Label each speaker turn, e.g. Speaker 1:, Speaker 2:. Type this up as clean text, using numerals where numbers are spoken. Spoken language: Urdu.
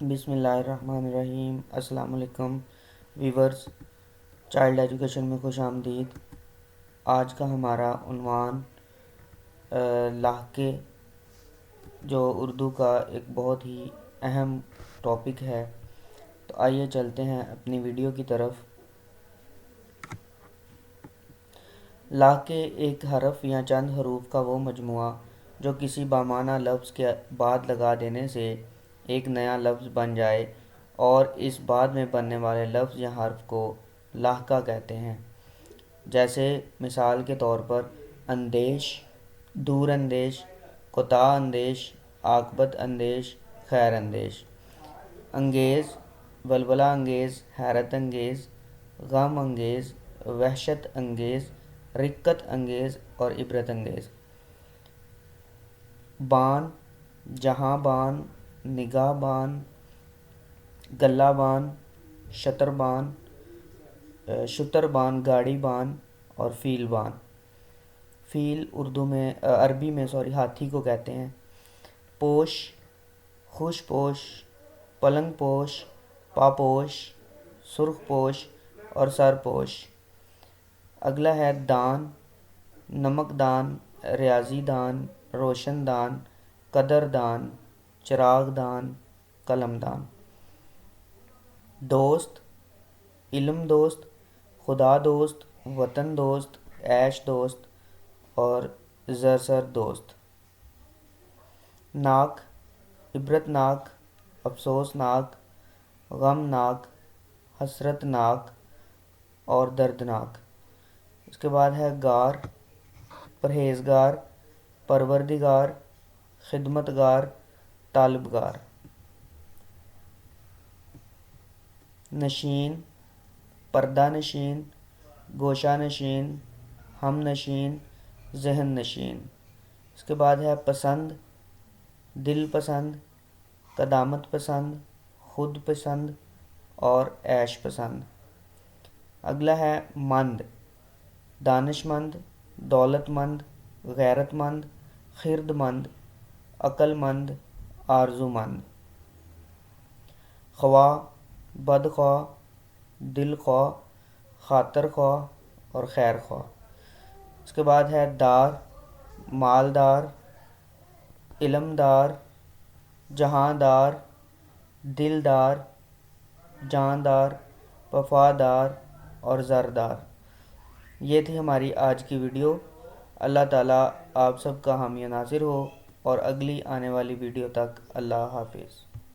Speaker 1: بسم اللہ الرحمن الرحیم۔ السلام علیکم ویورز، چائلڈ ایجوکیشن میں خوش آمدید۔ آج کا ہمارا عنوان لاحقے، جو اردو کا ایک بہت ہی اہم ٹاپک ہے۔ تو آئیے چلتے ہیں اپنی ویڈیو کی طرف۔ لاحقے ایک حرف یا چند حروف کا وہ مجموعہ جو کسی بامعنی لفظ کے بعد لگا دینے سے ایک نیا لفظ بن جائے، اور اس بعد میں بننے والے لفظ یا حرف کو لاحقہ کہتے ہیں۔ جیسے مثال کے طور پر اندیش، دور اندیش، کوتاہ اندیش، عاقبت اندیش، خیر اندیش۔ انگیز، ولولہ انگیز، حیرت انگیز، غم انگیز، وحشت انگیز، رقت انگیز اور عبرت انگیز۔ بان، جہاں بان، نگاہ بان، گلہ بان، شتر بان، شتر بان، گاڑی بان اور فیل بان۔ فیل عربی میں ہاتھی کو کہتے ہیں۔ پوش، خوش پوش، پلنگ پوش، پاپوش، سرخ پوش اور سر پوش۔ اگلا ہے دان، نمک دان، ریاضی دان، روشن دان، قدر دان، چراغ دان، قلم دان۔ دوست، علم دوست، خدا دوست، وطن دوست، عیش دوست اور زرسر دوست۔ ناک، عبرت ناک، افسوس ناک، غم ناک، حسرت ناک اور دردناک۔ اس کے بعد ہے گار، پرہیزگار، پروردگار، خدمتگار، طالبگار۔ نشین، پردہ نشین، گوشہ نشین، ہم نشین، ذہن نشین۔ اس کے بعد ہے پسند، دل پسند، قدامت پسند، خود پسند اور عیش پسند۔ اگلا ہے مند، دانش مند، دولت مند، غیرت مند، خرد مند، عقل مند، آرزو مند۔ خواہ، بدخواہ، دل خواہ، خاطر خواہ اور خیر خواہ۔ اس کے بعد ہے دار، مالدار، علمدار، جہاندار، دلدار، جاندار، وفادار اور زردار۔ یہ تھی ہماری آج کی ویڈیو۔ اللہ تعالیٰ آپ سب کا حامی و ناصر ہو، اور اگلی آنے والی ویڈیو تک اللہ حافظ۔